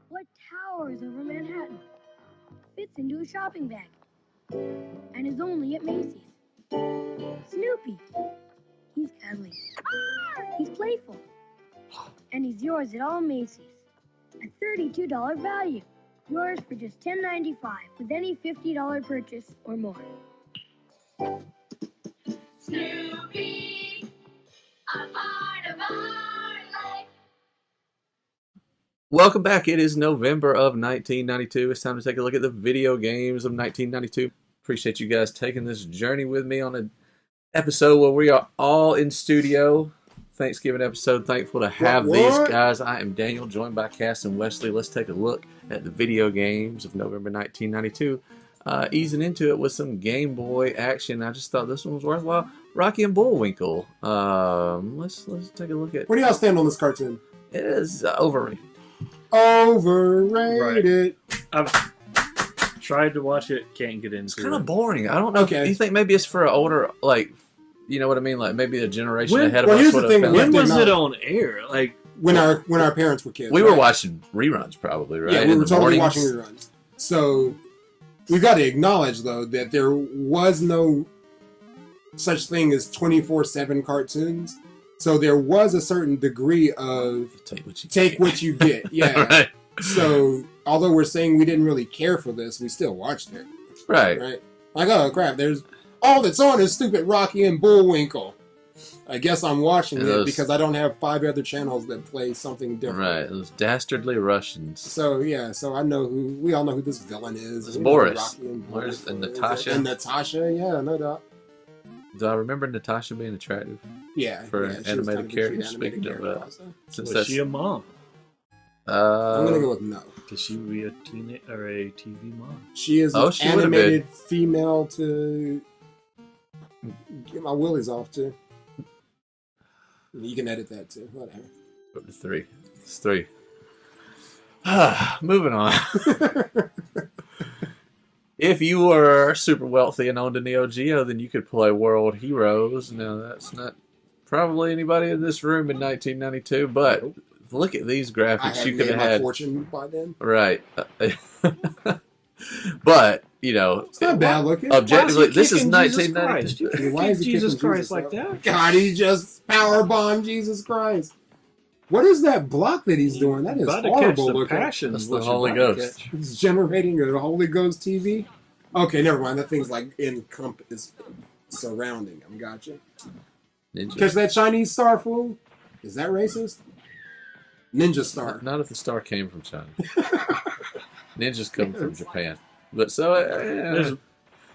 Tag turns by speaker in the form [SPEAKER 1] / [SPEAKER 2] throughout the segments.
[SPEAKER 1] what towers over Manhattan, fits into a shopping bag, and is only at Macy's. Snoopy. He's cuddly. He's playful. And he's yours at all Macy's. A $32 value. Yours for just $10.95 with any $50 purchase or more.
[SPEAKER 2] Snoopy, a part of our life.
[SPEAKER 3] Welcome back. It is November of 1992. It's time to take a look at the video games of 1992. Appreciate you guys taking this journey with me on an episode where we are all in studio. Thanksgiving episode. Thankful to have these guys. I am Daniel, joined by Cass and Wesley. Let's take a look at the video games of November 1992. Easing into it with some Game Boy action. I just thought this one was worthwhile. Rocky and Bullwinkle. Let's take a look at.
[SPEAKER 4] Where do y'all stand on this cartoon?
[SPEAKER 3] It is overrated.
[SPEAKER 4] Overrated.
[SPEAKER 5] I've tried to watch it, can't get into it.
[SPEAKER 3] It's kind of boring. I don't know.
[SPEAKER 4] Okay.
[SPEAKER 3] Do you think maybe it's for an older, like, you know what I mean? Like maybe a generation ahead of
[SPEAKER 4] well,
[SPEAKER 3] us
[SPEAKER 4] here's the
[SPEAKER 3] would have
[SPEAKER 4] thing,
[SPEAKER 3] found
[SPEAKER 5] When
[SPEAKER 3] it.
[SPEAKER 5] was
[SPEAKER 4] not-
[SPEAKER 5] it on air? Like
[SPEAKER 4] When our parents were kids.
[SPEAKER 3] We were
[SPEAKER 4] right?
[SPEAKER 3] watching reruns probably, right?
[SPEAKER 4] Yeah, we
[SPEAKER 3] In
[SPEAKER 4] were
[SPEAKER 3] the
[SPEAKER 4] totally
[SPEAKER 3] mornings.
[SPEAKER 4] watching reruns. So we've got to acknowledge though that there was no such thing as 24/7 cartoons. So there was a certain degree of
[SPEAKER 3] Take what you
[SPEAKER 4] take what you get. Yeah.
[SPEAKER 3] right.
[SPEAKER 4] So although we're saying we didn't really care for this, we still watched it.
[SPEAKER 3] Right.
[SPEAKER 4] Right? Like, oh crap, there's all that's on is stupid Rocky and Bullwinkle. I guess I'm watching
[SPEAKER 3] And
[SPEAKER 4] it
[SPEAKER 3] those-
[SPEAKER 4] because I don't have 5 other channels that play something different.
[SPEAKER 3] Right. Those dastardly Russians.
[SPEAKER 4] So yeah, so we all know who this villain is.
[SPEAKER 3] It's
[SPEAKER 4] We know
[SPEAKER 3] Boris.
[SPEAKER 4] Rocky and
[SPEAKER 3] Where's
[SPEAKER 4] Bullwinkle is.
[SPEAKER 3] Natasha?
[SPEAKER 4] And Natasha, yeah, no doubt.
[SPEAKER 3] Do I remember Natasha being attractive?
[SPEAKER 4] Yeah,
[SPEAKER 3] For
[SPEAKER 4] yeah,
[SPEAKER 3] an
[SPEAKER 4] she was
[SPEAKER 3] animated
[SPEAKER 4] kind of a cute
[SPEAKER 3] character,
[SPEAKER 4] animated
[SPEAKER 3] speaking of,
[SPEAKER 4] character also.
[SPEAKER 3] Since
[SPEAKER 5] was
[SPEAKER 3] that's
[SPEAKER 5] she a mom?
[SPEAKER 4] I'm gonna go with no.
[SPEAKER 5] Could she be a teenage or a TV mom?
[SPEAKER 4] She is
[SPEAKER 3] Oh,
[SPEAKER 4] an
[SPEAKER 3] she would've
[SPEAKER 4] animated female to get my willies off to. You can edit that too. Whatever.
[SPEAKER 3] Go to 3. It's 3. Moving on. If you were super wealthy and owned a Neo Geo, then you could play World Heroes. Now, that's not probably anybody in this room in 1992, but look at these
[SPEAKER 4] I
[SPEAKER 3] graphics you
[SPEAKER 4] had
[SPEAKER 3] could
[SPEAKER 4] made
[SPEAKER 3] have
[SPEAKER 4] my
[SPEAKER 3] had.
[SPEAKER 4] fortune by then.
[SPEAKER 3] Right. But, you know,
[SPEAKER 4] It's not bad looking.
[SPEAKER 3] objectively,
[SPEAKER 5] Why
[SPEAKER 3] this is
[SPEAKER 5] kicking
[SPEAKER 3] 1992.
[SPEAKER 5] Jesus Christ? You can't
[SPEAKER 4] Why is
[SPEAKER 5] kick
[SPEAKER 4] he
[SPEAKER 5] Jesus
[SPEAKER 4] kicking
[SPEAKER 5] Christ
[SPEAKER 4] Jesus
[SPEAKER 5] like
[SPEAKER 4] out?
[SPEAKER 5] that?
[SPEAKER 4] God, he just powerbombed Jesus Christ. What is that block that he's doing? That is
[SPEAKER 5] About to catch
[SPEAKER 4] horrible
[SPEAKER 5] the
[SPEAKER 4] looking.
[SPEAKER 5] passion.
[SPEAKER 3] That's
[SPEAKER 5] is
[SPEAKER 3] the
[SPEAKER 5] what you're
[SPEAKER 3] Holy
[SPEAKER 5] about to
[SPEAKER 3] Ghost.
[SPEAKER 5] catch.
[SPEAKER 4] It's generating a Holy Ghost TV. Okay, never mind. That thing's like is surrounding him. Gotcha.
[SPEAKER 3] Ninja.
[SPEAKER 4] Catch that Chinese star, fool? Is that racist? Ninja star.
[SPEAKER 3] Not if the star came from China. Ninjas come from Japan. But so,
[SPEAKER 5] There's-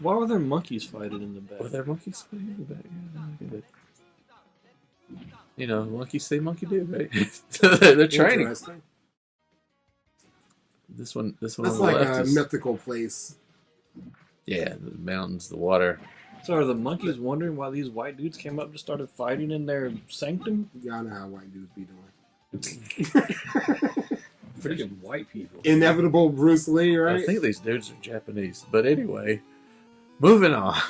[SPEAKER 5] Why were there monkeys fighting in the back?
[SPEAKER 3] were there monkeys in the back? Yeah, no, I get it. You know, monkey see, monkey do, right? They're training.
[SPEAKER 4] Interesting.
[SPEAKER 3] This one
[SPEAKER 4] That's
[SPEAKER 3] on the
[SPEAKER 4] like
[SPEAKER 3] left
[SPEAKER 4] a
[SPEAKER 3] is,
[SPEAKER 4] mythical place.
[SPEAKER 3] yeah, the mountains, the water.
[SPEAKER 5] So are the monkeys wondering why these white dudes came up and started fighting in their sanctum?
[SPEAKER 4] Y'all know how white dudes be doing.
[SPEAKER 5] Freaking white people.
[SPEAKER 4] Inevitable Bruce Lee, right?
[SPEAKER 3] I think these dudes are Japanese. But anyway, moving on.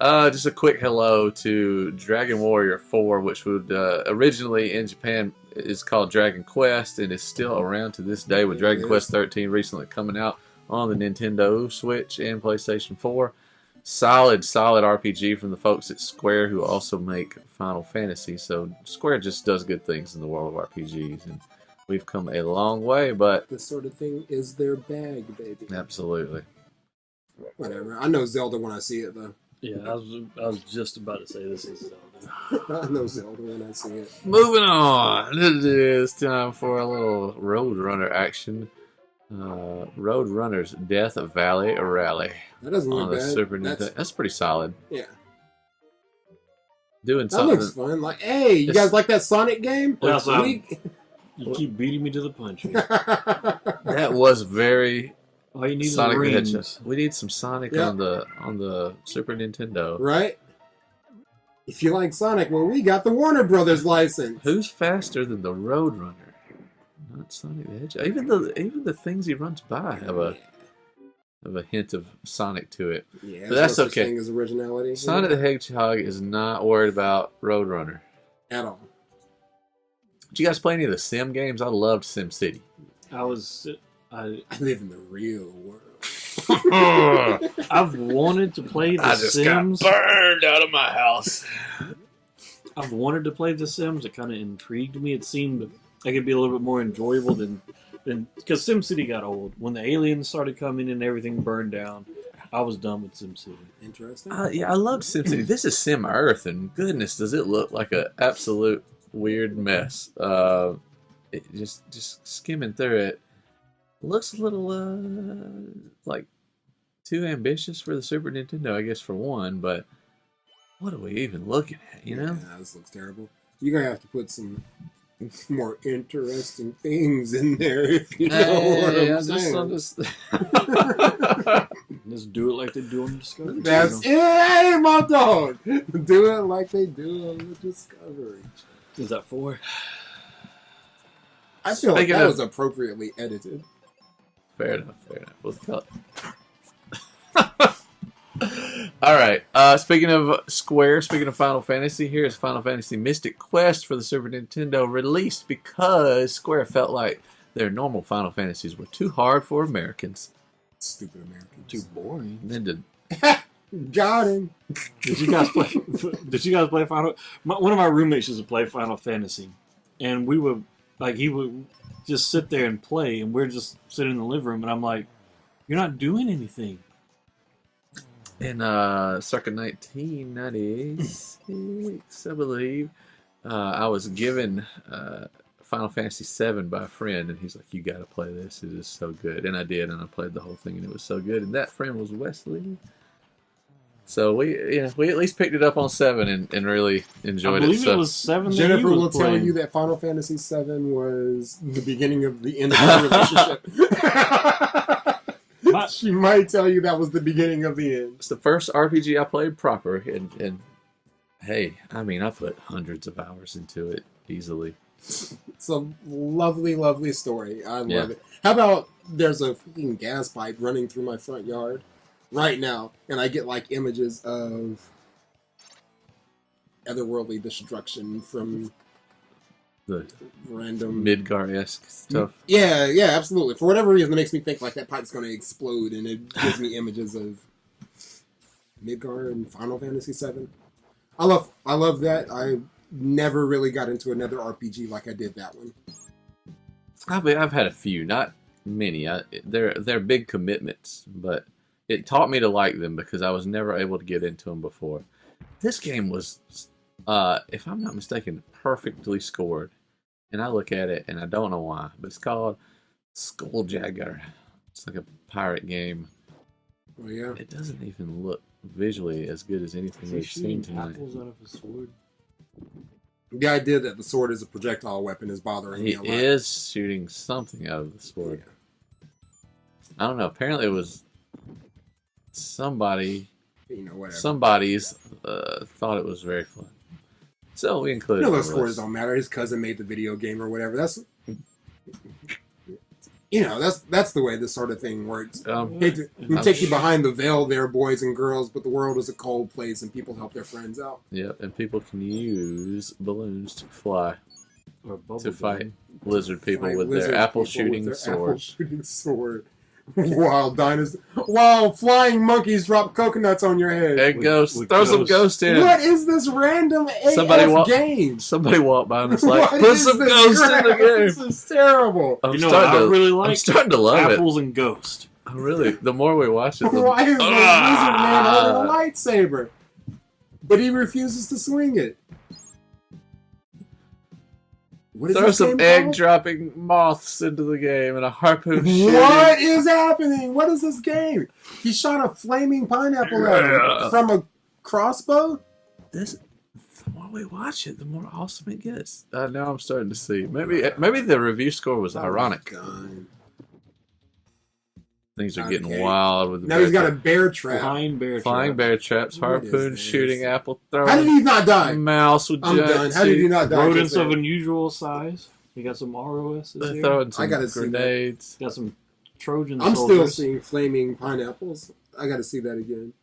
[SPEAKER 3] Just a quick hello to Dragon Warrior 4, which would originally in Japan is called Dragon Quest and is still around to this day, with Dragon Quest 13 recently coming out on the Nintendo Switch and PlayStation 4. Solid RPG from the folks at Square, who also make Final Fantasy. So Square just does good things in the world of RPGs, and we've come a long way, but
[SPEAKER 4] This sort of thing is their bag, baby.
[SPEAKER 3] absolutely.
[SPEAKER 4] Whatever. I know Zelda when I see it, though.
[SPEAKER 5] Yeah, I was just about to say this is Zelda.
[SPEAKER 4] I know Zelda when I see it.
[SPEAKER 3] Moving on, it is time for a little Roadrunner action. Roadrunner's Death Valley Rally
[SPEAKER 4] That doesn't
[SPEAKER 3] on
[SPEAKER 4] look
[SPEAKER 3] the
[SPEAKER 4] bad.
[SPEAKER 3] Super Nintendo. That's pretty solid.
[SPEAKER 4] Yeah.
[SPEAKER 3] Doing
[SPEAKER 4] That
[SPEAKER 3] something.
[SPEAKER 4] looks fun. Like, hey, you guys like that Sonic game?
[SPEAKER 5] That's what I'm-
[SPEAKER 4] Sweet.
[SPEAKER 5] You keep beating me to the punch.
[SPEAKER 3] That was very
[SPEAKER 5] All you need
[SPEAKER 3] Sonic
[SPEAKER 5] is
[SPEAKER 3] the
[SPEAKER 5] rings.
[SPEAKER 3] Hedgehog. We need some Sonic
[SPEAKER 4] Yeah.
[SPEAKER 3] on the Super Nintendo.
[SPEAKER 4] Right? If you like Sonic, well, we got the Warner Brothers license.
[SPEAKER 3] Who's faster than the Roadrunner? Not Sonic the Hedgehog. Even the things he runs by have a hint of Sonic to it.
[SPEAKER 4] Yeah,
[SPEAKER 3] But that's
[SPEAKER 4] no such
[SPEAKER 3] okay.
[SPEAKER 4] thing as originality.
[SPEAKER 3] Sonic the Hedgehog is not worried about Roadrunner.
[SPEAKER 4] At all.
[SPEAKER 3] Did you guys play any of the Sim games? I loved Sim City.
[SPEAKER 5] I
[SPEAKER 4] live in the real world.
[SPEAKER 5] I've wanted to play The Sims.
[SPEAKER 3] got burned out of my house.
[SPEAKER 5] I've wanted to play The Sims. It kind of intrigued me. It seemed like it'd be a little bit more enjoyable than because SimCity got old. When the aliens started coming and everything burned down, I was done with SimCity.
[SPEAKER 4] Interesting.
[SPEAKER 3] Yeah, I loved SimCity. This is Sim Earth, and goodness, does it look like an absolute weird mess. It just skimming through it. Looks a little like too ambitious for the Super Nintendo, I guess, for one, but what are we even looking at, you know?
[SPEAKER 4] Yeah, this looks terrible. You're going to have to put some more interesting things in there, if you know what I'm saying.
[SPEAKER 5] Just do it like they do on Discovery.
[SPEAKER 4] That's it, hey, my dog! Do it like they do on the Discovery.
[SPEAKER 5] Is that 4?
[SPEAKER 4] I feel like that was appropriately edited.
[SPEAKER 3] Fair enough. Let's cut. All right. Speaking of Square, speaking of Final Fantasy, here's Final Fantasy Mystic Quest for the Super Nintendo, released because Square felt like their normal Final Fantasies were too hard for Americans.
[SPEAKER 4] Stupid Americans.
[SPEAKER 5] Too boring.
[SPEAKER 3] And then
[SPEAKER 4] Got him.
[SPEAKER 5] Did you guys play? Did you guys play Final? One of my roommates used to play Final Fantasy, and we would he would just sit there and play, and we're just sitting in the living room, and I'm like, "You're not doing anything."
[SPEAKER 3] in circa 1996, I believe, I was given Final Fantasy VII by a friend, and he's like, "You got to play this. It is so good." And I did, and I played the whole thing, and it was so good. And that friend was Wesley. So we at least picked it up on 7 and really enjoyed it.
[SPEAKER 5] I believe it was 7.
[SPEAKER 4] Jennifer will tell you that Final Fantasy VII was the beginning of the end of the relationship. She might tell you that was the beginning of the end.
[SPEAKER 3] It's the first RPG I played proper, and hey, I mean, I put hundreds of hours into it easily.
[SPEAKER 4] It's a lovely, lovely story. I love it. How about there's a freaking gas pipe running through my front yard right now, and I get like images of otherworldly destruction from
[SPEAKER 3] the
[SPEAKER 4] random
[SPEAKER 3] Midgar-esque stuff.
[SPEAKER 4] Yeah, absolutely. For whatever reason, it makes me think like that pipe's going to explode, and it gives me images of Midgar and Final Fantasy VII. I love that. I never really got into another RPG like I did that one.
[SPEAKER 3] I've had a few, not many. They're big commitments, but it taught me to like them because I was never able to get into them before. This game was, if I'm not mistaken, perfectly scored. And I look at it, and I don't know why, but it's called Jagger. It's like a pirate game.
[SPEAKER 4] Oh, yeah.
[SPEAKER 3] It doesn't even look visually as good as anything we've seen tonight.
[SPEAKER 5] Apples out of a sword.
[SPEAKER 4] The idea that the sword is a projectile weapon is bothering me a lot.
[SPEAKER 3] He is shooting something out of the sword. Yeah. I don't know. Apparently, it was somebody. Somebody's thought it was very fun. So we included.
[SPEAKER 4] Those scores don't matter. His cousin made the video game or whatever. That's the way this sort of thing works. Take you behind the veil there, boys and girls, but the world is a cold place and people help their friends out.
[SPEAKER 3] Yep, and people can use balloons to fly.
[SPEAKER 5] Or
[SPEAKER 3] to fight lizard people with their apple shooting
[SPEAKER 4] sword. While flying monkeys drop coconuts on your head.
[SPEAKER 3] And ghosts. Throw some ghosts in.
[SPEAKER 4] What is this random AF game?
[SPEAKER 3] Somebody walked by and was like, put some ghosts in the game.
[SPEAKER 4] This is terrible.
[SPEAKER 3] I'm starting to love
[SPEAKER 5] apples and ghosts.
[SPEAKER 3] The more we watch it,
[SPEAKER 4] why is the lizard man holding a lightsaber? But he refuses to swing it.
[SPEAKER 3] Throw some egg-dropping moths into the game and a harpoon shooting.
[SPEAKER 4] What is happening? What is this game? He shot a flaming pineapple at him from a crossbow?
[SPEAKER 3] The more we watch it, the more awesome it gets. Now I'm starting to see. Maybe the review score was ironic.
[SPEAKER 4] God.
[SPEAKER 3] Things are getting wild with the
[SPEAKER 4] now he's got a bear trap.
[SPEAKER 3] Flying bear traps, harpoon shooting, apple throwing.
[SPEAKER 4] How did he not die?
[SPEAKER 3] Mouse with
[SPEAKER 4] I'm done. How did he not die?
[SPEAKER 5] Rodents of unusual size. You got some ROSs
[SPEAKER 3] They're
[SPEAKER 5] here.
[SPEAKER 3] throwing some grenades.
[SPEAKER 5] Got some Trojan
[SPEAKER 4] I'm
[SPEAKER 5] soldiers.
[SPEAKER 4] still seeing flaming pineapples. I got to see that again.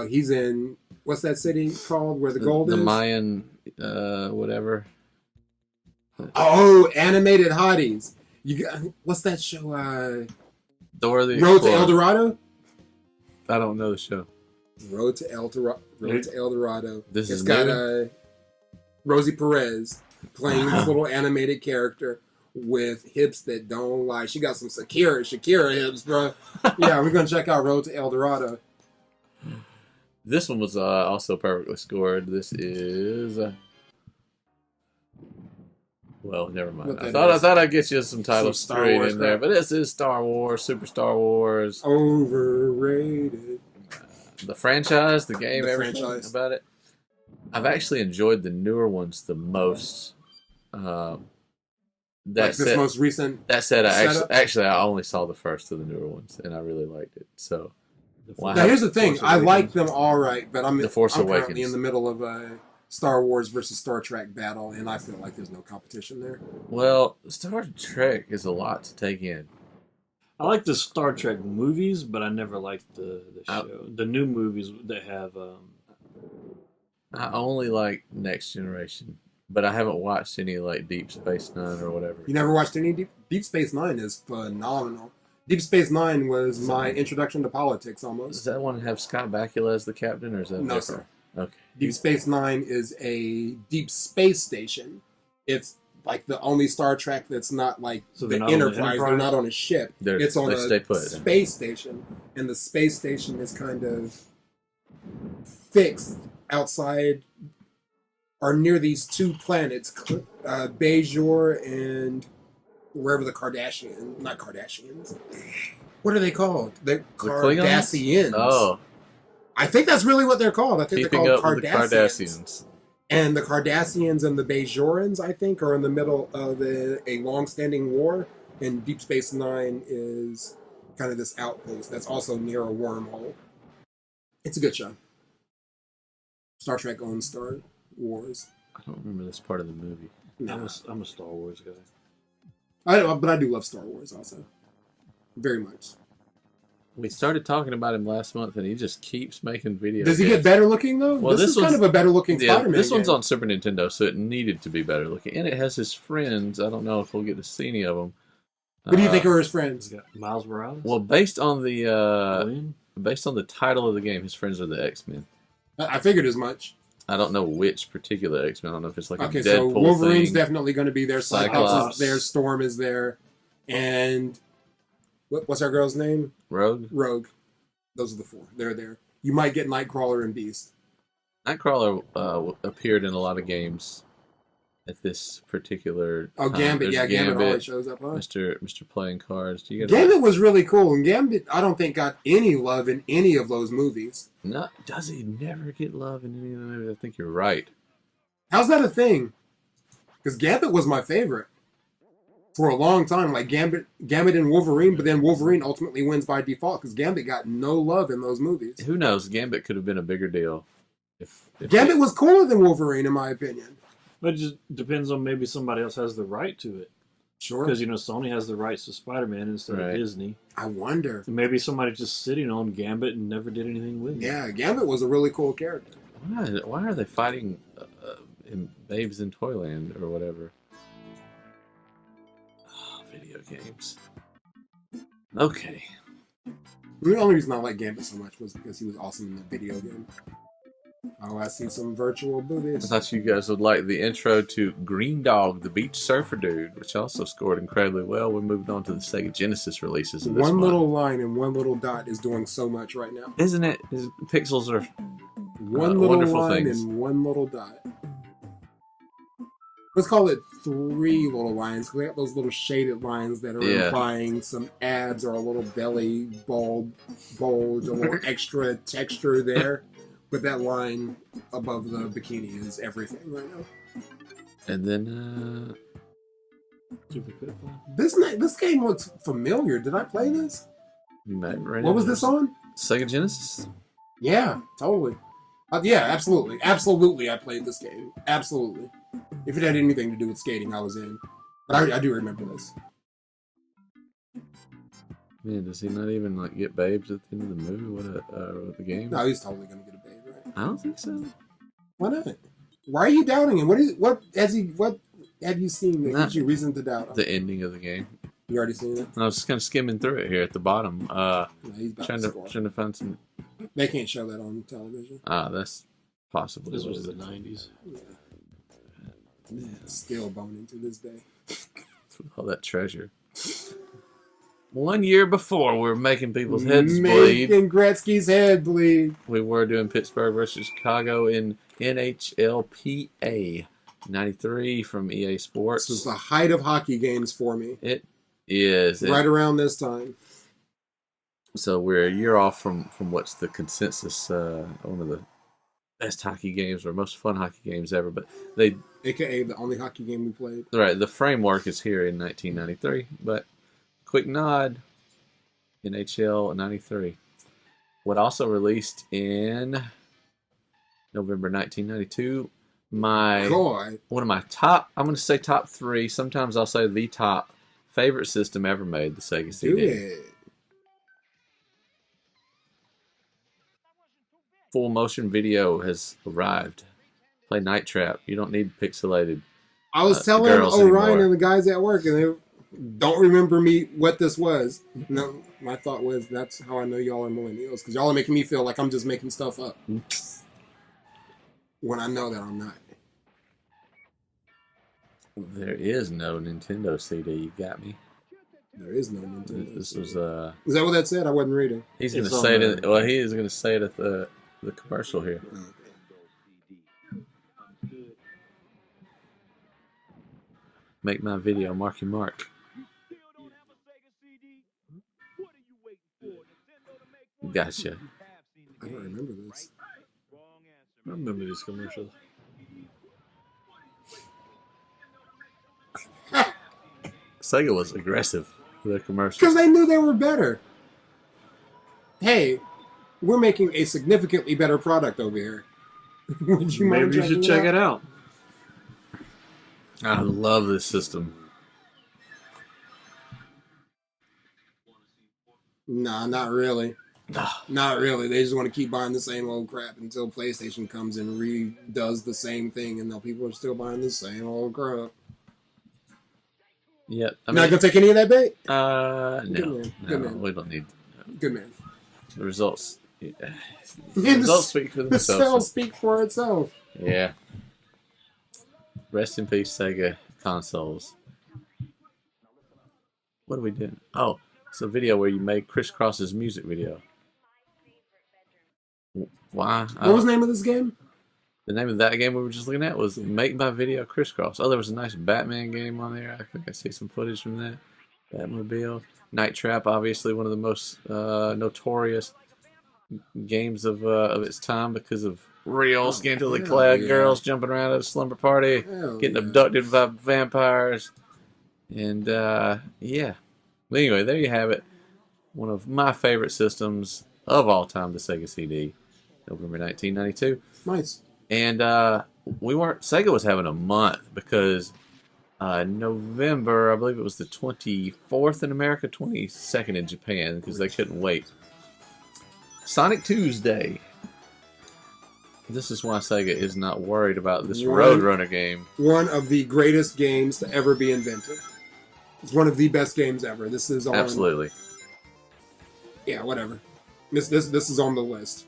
[SPEAKER 4] He's in, what's that city called where the gold is?
[SPEAKER 3] The Mayan, whatever.
[SPEAKER 4] Oh, animated hotties. You got, what's that show?
[SPEAKER 3] Dora the
[SPEAKER 4] Road to
[SPEAKER 3] Explorer.
[SPEAKER 4] El Dorado.
[SPEAKER 3] I don't know the show.
[SPEAKER 4] Road to El Dorado.
[SPEAKER 3] This
[SPEAKER 4] It's
[SPEAKER 3] is
[SPEAKER 4] got
[SPEAKER 3] new?
[SPEAKER 4] Rosie Perez playing this little animated character with hips that don't lie. She got some Shakira hips, bro. Yeah, we're gonna check out Road to El Dorado.
[SPEAKER 3] This one was also perfectly scored. This is. Well, never mind.
[SPEAKER 4] What
[SPEAKER 3] I
[SPEAKER 4] that is?
[SPEAKER 3] thought I'd get you some title
[SPEAKER 4] Star
[SPEAKER 3] screen
[SPEAKER 4] Wars
[SPEAKER 3] in there,
[SPEAKER 4] crap.
[SPEAKER 3] but this is Star Wars, Super Star Wars,
[SPEAKER 4] Overrated.
[SPEAKER 3] the franchise, the game,
[SPEAKER 4] The
[SPEAKER 3] everything
[SPEAKER 4] franchise.
[SPEAKER 3] about it. I've actually enjoyed the newer ones the most. That
[SPEAKER 4] Like this
[SPEAKER 3] said,
[SPEAKER 4] most recent.
[SPEAKER 3] that said, I
[SPEAKER 4] setup?
[SPEAKER 3] actually I only saw the first of the newer ones, and I really liked it. So, wow.
[SPEAKER 4] Now here's the thing.
[SPEAKER 5] Force
[SPEAKER 4] I
[SPEAKER 5] Awakens.
[SPEAKER 4] like them all right, but I'm
[SPEAKER 3] The Force
[SPEAKER 4] currently
[SPEAKER 3] Awakens.
[SPEAKER 4] in the middle of a Star Wars versus Star Trek battle, and I feel like there's no competition there.
[SPEAKER 3] well, Star Trek is a lot to take in.
[SPEAKER 5] I like the Star Trek movies, but I never liked the
[SPEAKER 3] I-
[SPEAKER 5] show. The new movies that have.
[SPEAKER 3] I only like Next Generation, but I haven't watched any like Deep Space Nine or whatever.
[SPEAKER 4] You never watched any Deep Space Nine is phenomenal. Deep Space Nine was my introduction to politics
[SPEAKER 3] Does
[SPEAKER 4] almost.
[SPEAKER 3] that one have Scott Bakula as the captain, or is that
[SPEAKER 4] No,
[SPEAKER 3] different? Okay.
[SPEAKER 4] Deep Space Nine is a deep space station. It's like the only Star Trek that's not like
[SPEAKER 5] So
[SPEAKER 4] the
[SPEAKER 5] they're not on the
[SPEAKER 4] Enterprise. They're
[SPEAKER 5] Enterprise?
[SPEAKER 4] not on a ship.
[SPEAKER 3] They're-
[SPEAKER 4] It's on
[SPEAKER 3] they
[SPEAKER 4] a
[SPEAKER 3] stay put.
[SPEAKER 4] space station, and the space station is kind of fixed outside or near these two planets, Bajor and wherever the not Kardashians. What are they called? The
[SPEAKER 3] Klingons?
[SPEAKER 4] Cardassians.
[SPEAKER 3] Oh,
[SPEAKER 4] I think that's really what they're called. I think
[SPEAKER 3] keeping
[SPEAKER 4] they're
[SPEAKER 3] up
[SPEAKER 4] called
[SPEAKER 3] with the
[SPEAKER 4] Cardassians.
[SPEAKER 3] Cardassians.
[SPEAKER 4] And the Cardassians and the Bajorans, I think, are in the middle of a long-standing war. And Deep Space Nine is kind of this outpost that's also near a wormhole. It's a good show. Star Trek owns Star Wars.
[SPEAKER 3] I don't remember this part of the movie.
[SPEAKER 4] No,
[SPEAKER 5] I'm a Star Wars guy.
[SPEAKER 4] but I do love Star Wars also, very much.
[SPEAKER 3] We started talking about him last month, and he just keeps making videos.
[SPEAKER 4] Does he get better looking though?
[SPEAKER 3] Well,
[SPEAKER 4] this is kind
[SPEAKER 3] one's-
[SPEAKER 4] of a better looking
[SPEAKER 3] Yeah,
[SPEAKER 4] Spider-Man.
[SPEAKER 3] this one's
[SPEAKER 4] game.
[SPEAKER 3] on Super Nintendo, so it needed to be better looking, and it has his friends. I don't know if we'll get to see any of them.
[SPEAKER 4] What do you think are his friends?
[SPEAKER 5] He's got Miles Morales.
[SPEAKER 3] Well, based on the
[SPEAKER 5] Glenn?
[SPEAKER 3] title of the game, his friends are the X-Men.
[SPEAKER 4] I figured as much.
[SPEAKER 3] I don't know which particular X-Men. I don't know if it's like
[SPEAKER 4] Okay,
[SPEAKER 3] a
[SPEAKER 4] so
[SPEAKER 3] Deadpool
[SPEAKER 4] Wolverine's
[SPEAKER 3] thing.
[SPEAKER 4] definitely going to be there. Cyclops
[SPEAKER 3] Cyclops.
[SPEAKER 4] is there. Storm is there, and what's our girl's name?
[SPEAKER 3] Rogue.
[SPEAKER 4] Rogue. Those are the four. They're there. You might get Nightcrawler and Beast.
[SPEAKER 3] Nightcrawler appeared in a lot of games at this particular
[SPEAKER 4] Oh,
[SPEAKER 3] time.
[SPEAKER 4] Gambit.
[SPEAKER 3] There's
[SPEAKER 4] Yeah, Gambit always shows up, huh?
[SPEAKER 3] Mr. Playing Cards. Do you guys
[SPEAKER 4] Gambit was really cool, and Gambit, I don't think, got any love in any of those movies.
[SPEAKER 3] No, does he never get love in any of the movies? I think you're right.
[SPEAKER 4] How's that a thing? Because Gambit was my favorite for a long time. Like Gambit and Wolverine, but then Wolverine ultimately wins by default because Gambit got no love in those movies.
[SPEAKER 3] Who knows? Gambit could have been a bigger deal. If
[SPEAKER 4] Gambit was cooler than Wolverine, in my opinion.
[SPEAKER 5] But it just depends on maybe somebody else has the right to it.
[SPEAKER 4] Sure.
[SPEAKER 5] Because, Sony has the rights to Spider-Man instead
[SPEAKER 3] Right.
[SPEAKER 5] of Disney.
[SPEAKER 4] I wonder.
[SPEAKER 5] And maybe somebody just sitting on Gambit and never did anything with it.
[SPEAKER 4] Yeah, Gambit was a really cool character.
[SPEAKER 3] Why are they fighting in Babes in Toyland or whatever? Oh, video games. Okay.
[SPEAKER 4] The only reason I like Gambit so much was because he was awesome in the video game. Oh, I see some virtual
[SPEAKER 3] I
[SPEAKER 4] booties.
[SPEAKER 3] thought you guys would like the intro to Green Dog, the Beach Surfer Dude, which also scored incredibly well. We moved on to the Sega Genesis releases of this
[SPEAKER 4] One
[SPEAKER 3] month.
[SPEAKER 4] little line and one little dot is doing so much right now.
[SPEAKER 3] Isn't it? Pixels are
[SPEAKER 4] One little
[SPEAKER 3] wonderful
[SPEAKER 4] line
[SPEAKER 3] things.
[SPEAKER 4] and one little dot. Let's call it 3 little lines. We got those little shaded lines that are
[SPEAKER 3] Yeah.
[SPEAKER 4] implying some abs or a little belly bulge, a little extra texture there. But that line above the bikini is everything right now.
[SPEAKER 3] And then,
[SPEAKER 5] Super Pitfall.
[SPEAKER 4] This game looks familiar. Did I play this?
[SPEAKER 3] you might run
[SPEAKER 4] What was
[SPEAKER 3] into
[SPEAKER 4] this on?
[SPEAKER 3] Sega Genesis?
[SPEAKER 4] Yeah, totally. Yeah, absolutely. Absolutely, I played this game. Absolutely. If it had anything to do with skating, I was in. But I do remember this.
[SPEAKER 3] Man, does he not even like get babes at the end of the movie? What the game?
[SPEAKER 4] No, he's totally going to get a babe, right?
[SPEAKER 3] I don't think so.
[SPEAKER 4] Why not? Why are you doubting him? What have you seen that gives you reason to doubt?
[SPEAKER 3] The ending of the game.
[SPEAKER 4] You already seen it?
[SPEAKER 3] I was just kind of skimming through it here at the bottom.
[SPEAKER 4] No, he's about
[SPEAKER 3] Trying
[SPEAKER 4] to
[SPEAKER 3] to
[SPEAKER 4] score.
[SPEAKER 3] trying to find some.
[SPEAKER 4] They can't show that on television.
[SPEAKER 3] That's possibly.
[SPEAKER 5] This
[SPEAKER 3] what
[SPEAKER 5] was
[SPEAKER 3] it
[SPEAKER 5] the
[SPEAKER 3] is.
[SPEAKER 5] 90s.
[SPEAKER 4] Yeah. Still boning to this day.
[SPEAKER 3] All that treasure. 1 year before, we were making people's heads bleed.
[SPEAKER 4] Making Gretzky's head bleed.
[SPEAKER 3] We were doing Pittsburgh versus Chicago in NHLPA 93 from EA Sports.
[SPEAKER 4] This was the height of hockey games for me.
[SPEAKER 3] It is.
[SPEAKER 4] Right around this time.
[SPEAKER 3] So we're a year off from what's the consensus, one of the best hockey games or most fun hockey games ever. But they,
[SPEAKER 4] AKA the only hockey game we played.
[SPEAKER 3] right, the framework is here in 1993. But quick nod, NHL 93. What also released in November 1992,
[SPEAKER 4] God.
[SPEAKER 3] one of my top, I'm going to say top three, sometimes I'll say the top favorite system ever made, the Sega
[SPEAKER 4] Do
[SPEAKER 3] CD.
[SPEAKER 4] it.
[SPEAKER 3] Full motion video has arrived. Play Night Trap. You don't need pixelated.
[SPEAKER 4] I was telling
[SPEAKER 3] girls
[SPEAKER 4] Orion
[SPEAKER 3] anymore.
[SPEAKER 4] and the guys at work, and they don't remember me what this was. No, my thought was that's how I know y'all are millennials, because y'all are making me feel like I'm just making stuff up when I know that I'm not.
[SPEAKER 3] There is no Nintendo CD. You got me.
[SPEAKER 4] There is no Nintendo.
[SPEAKER 3] This was
[SPEAKER 4] Is that what that said? I wasn't reading.
[SPEAKER 3] He's going to
[SPEAKER 5] It's on
[SPEAKER 3] say
[SPEAKER 5] the-
[SPEAKER 3] it. Well, he is going to say it at the commercial here. Make my video, Marky Mark. Gotcha.
[SPEAKER 4] I don't remember this.
[SPEAKER 5] I remember these commercials.
[SPEAKER 3] Sega was aggressive with their commercials.
[SPEAKER 4] Because they knew they were better. Hey, we're making a significantly better product over here. Would you mind
[SPEAKER 5] Maybe you should check it out.
[SPEAKER 3] I love this system.
[SPEAKER 4] Nah, not really.
[SPEAKER 3] Ah,
[SPEAKER 4] Not really. They just want to keep buying the same old crap until PlayStation comes and redoes the same thing, and now people are still buying the same old crap.
[SPEAKER 3] yep. I
[SPEAKER 4] Not
[SPEAKER 3] mean,
[SPEAKER 4] gonna take any of that bait?
[SPEAKER 3] no,
[SPEAKER 4] Good man. Good
[SPEAKER 3] no,
[SPEAKER 4] man.
[SPEAKER 3] we don't need
[SPEAKER 4] Good man.
[SPEAKER 3] the results. Yeah. The
[SPEAKER 4] the
[SPEAKER 3] results speak for
[SPEAKER 4] The
[SPEAKER 3] themselves.
[SPEAKER 4] sales speak for itself.
[SPEAKER 3] Yeah. Rest in peace, Sega consoles. What are we doing? Oh, it's a video where you made Chris Cross's music video. Why?
[SPEAKER 4] What was the name of this game?
[SPEAKER 3] The name of that game we were just looking at was Make My Video Crisscross. Oh, there was a nice Batman game on there. I think I see some footage from that. Batmobile. Night Trap, obviously one of the most notorious games of its time because of real scantily
[SPEAKER 4] hell
[SPEAKER 3] clad
[SPEAKER 4] yeah.
[SPEAKER 3] girls jumping around at a slumber party,
[SPEAKER 4] Hell
[SPEAKER 3] getting
[SPEAKER 4] yeah.
[SPEAKER 3] abducted by vampires. And, yeah. But anyway, there you have it. One of my favorite systems of all time, the Sega CD. November 1992.
[SPEAKER 4] Nice.
[SPEAKER 3] And Sega was having a month because November, I believe it was the 24th in America, 22nd in Japan, because they couldn't wait. Sonic Tuesday. This is why Sega is not worried about this Roadrunner game.
[SPEAKER 4] One of the greatest games to ever be invented. It's one of the best games ever. This is on.
[SPEAKER 3] Absolutely.
[SPEAKER 4] Yeah, whatever. This is on the list.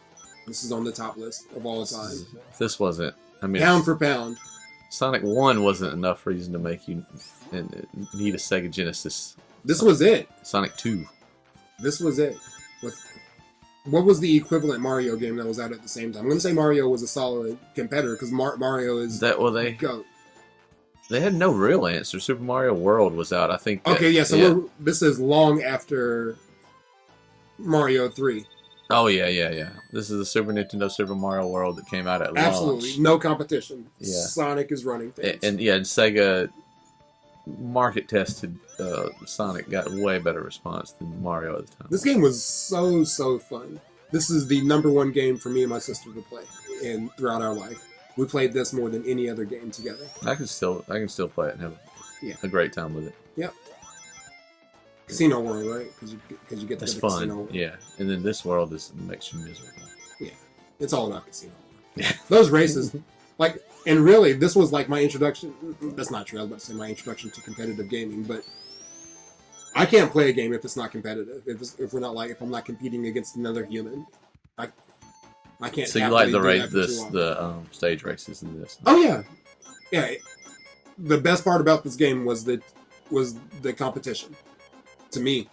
[SPEAKER 4] This is on the top list of all time.
[SPEAKER 3] This wasn't, I mean,
[SPEAKER 4] Pound for pound.
[SPEAKER 3] Sonic 1 wasn't enough reason to make you need a Sega Genesis.
[SPEAKER 4] This was it.
[SPEAKER 3] Sonic 2.
[SPEAKER 4] This was it. What was the equivalent Mario game that was out at the same time? I'm going to say Mario was a solid competitor because Mario is GOAT.
[SPEAKER 3] They had no real answer. Super Mario World was out, I think.
[SPEAKER 4] Okay, yeah, so this is long after Mario 3.
[SPEAKER 3] Oh, yeah. This is the Super Nintendo Super Mario World that came out at
[SPEAKER 4] Absolutely.
[SPEAKER 3] launch.
[SPEAKER 4] No competition.
[SPEAKER 3] Yeah.
[SPEAKER 4] Sonic is running things.
[SPEAKER 3] And Sega market tested Sonic, got way better response than Mario at the time.
[SPEAKER 4] This game was so fun. This is the #1 game for me and my sister to play throughout our life. We played this more than any other game together.
[SPEAKER 3] I can still play it and have a great time with it.
[SPEAKER 4] Yep. Casino World, right? Because you get to
[SPEAKER 3] It's
[SPEAKER 4] go to Casino
[SPEAKER 3] fun,
[SPEAKER 4] World.
[SPEAKER 3] yeah. And then this world makes you miserable.
[SPEAKER 4] Yeah. It's all about Casino World.
[SPEAKER 3] Yeah.
[SPEAKER 4] Those races, Like, and really, this was like my introduction. That's not true. I was about to say my introduction to competitive gaming, but I can't play a game if it's not competitive. If I'm not competing against another human, I can't.
[SPEAKER 3] So you like the stage races in this?
[SPEAKER 4] Oh yeah, yeah. The best part about this game was the competition, to me.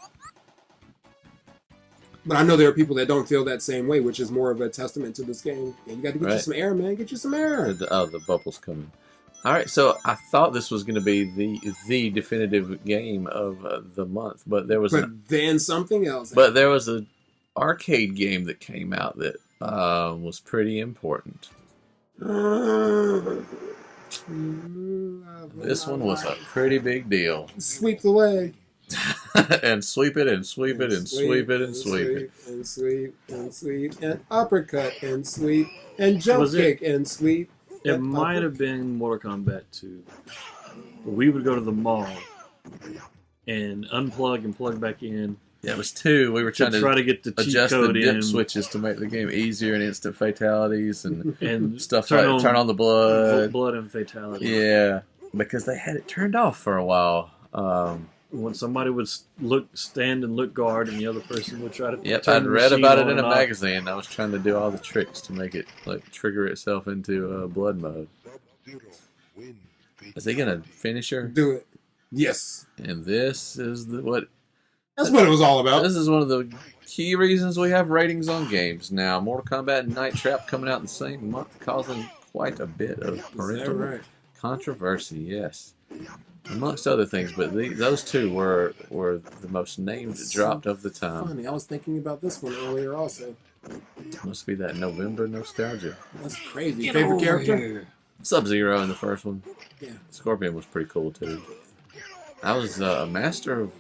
[SPEAKER 4] But I know there are people that don't feel that same way, which is more of a testament to this game. Yeah, you got to get you some air, man. Get you some air.
[SPEAKER 3] The bubbles coming. All right, so I thought this was going to be the definitive game of the month, but there was
[SPEAKER 4] then something else.
[SPEAKER 3] But there was an arcade game that came out that was pretty important. This one was a pretty big deal.
[SPEAKER 4] Sweep the leg.
[SPEAKER 3] And sweep it and sweep it and sweep it and sweep it.
[SPEAKER 4] And sweep and sweep and uppercut and sweep and jump kick and sweep.
[SPEAKER 5] It might have been Mortal Kombat 2. We would go to the mall and unplug and plug back in.
[SPEAKER 3] Yeah, it was 2. We were trying to
[SPEAKER 5] try to get the cheat
[SPEAKER 3] adjust
[SPEAKER 5] code
[SPEAKER 3] the dip
[SPEAKER 5] in.
[SPEAKER 3] switches to make the game easier and instant fatalities and stuff
[SPEAKER 5] turn
[SPEAKER 3] like turn on the blood.
[SPEAKER 5] Blood and fatality.
[SPEAKER 3] Yeah, because they had it turned off for a while.
[SPEAKER 5] When somebody would stand and look guard, and the other person would try to.
[SPEAKER 3] Yep,
[SPEAKER 5] turn
[SPEAKER 3] I'd
[SPEAKER 5] the
[SPEAKER 3] read
[SPEAKER 5] machine
[SPEAKER 3] about it
[SPEAKER 5] on
[SPEAKER 3] in a
[SPEAKER 5] and off.
[SPEAKER 3] magazine. I was trying to do all the tricks to make it like trigger itself into blood mode. Is he gonna finish her?
[SPEAKER 4] Do it. Yes.
[SPEAKER 3] And this is
[SPEAKER 4] That's what it was all about.
[SPEAKER 3] This is one of the key reasons we have ratings on games now. Mortal Kombat and Night Trap coming out in the same month, causing quite a bit of parental controversy. Yes. Amongst other things, but those two were the most named dropped of the time.
[SPEAKER 4] Funny, I was thinking about this one earlier also.
[SPEAKER 3] Must be that November nostalgia.
[SPEAKER 4] That's crazy. Favorite character?
[SPEAKER 3] Sub-Zero in the first one.
[SPEAKER 4] Yeah.
[SPEAKER 3] Scorpion was pretty cool too. I was a master of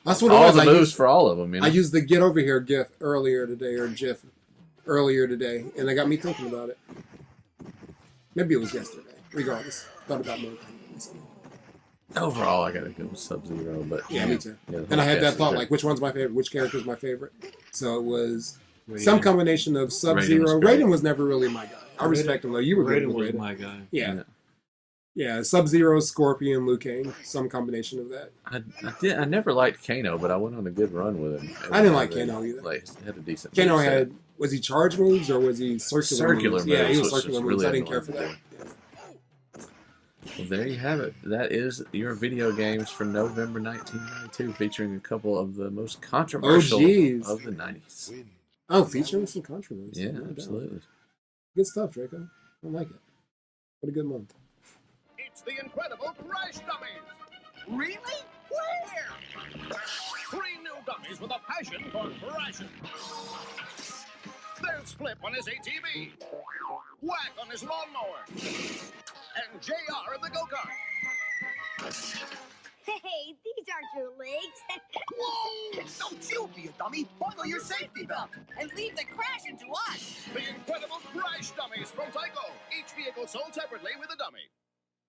[SPEAKER 4] That's what
[SPEAKER 3] all the moves for all of them. You know?
[SPEAKER 4] I used the Get Over Here GIF earlier today, and it got me thinking about it. Maybe it was yesterday. Regardless, thought about more.
[SPEAKER 3] Overall, I gotta go with Sub-Zero, but
[SPEAKER 4] yeah, me too.
[SPEAKER 3] Yeah,
[SPEAKER 4] and I had that thought, like, which one's my favorite? Which character's my favorite? So it was some combination of Sub-Zero. Raiden was never really my guy. I respect him though. You were
[SPEAKER 5] Raiden
[SPEAKER 4] good with
[SPEAKER 5] was
[SPEAKER 4] Raiden.
[SPEAKER 5] my guy.
[SPEAKER 4] Yeah. Sub-Zero, Scorpion, Liu Kang. Some combination of that.
[SPEAKER 3] I never liked Kano, but I went on a good run with him.
[SPEAKER 4] I didn't like Kano either.
[SPEAKER 3] Like, had a decent.
[SPEAKER 4] Kano was he charge moves or was he circular moves? Yeah, he was circular moves.
[SPEAKER 3] Really
[SPEAKER 4] I didn't care for that.
[SPEAKER 3] Well, there you have it. That is your video games for November 1992, featuring a couple of the most controversial of the 90s.
[SPEAKER 4] Oh, featuring some controversy.
[SPEAKER 3] Yeah, absolutely.
[SPEAKER 4] Good stuff, Draco. I like it. What a good month.
[SPEAKER 6] It's the incredible Crash Dummies. Really? Where? 3 new dummies with a passion for crashing. There's Flip on his ATV, Whack on his lawnmower, and JR in the go-kart.
[SPEAKER 2] Hey, these aren't your legs.
[SPEAKER 6] Whoa! Don't you be a dummy. Buckle your safety belt
[SPEAKER 2] And leave the crashing to us.
[SPEAKER 6] The incredible Crash Dummies from Tyco. Each vehicle sold separately with a dummy.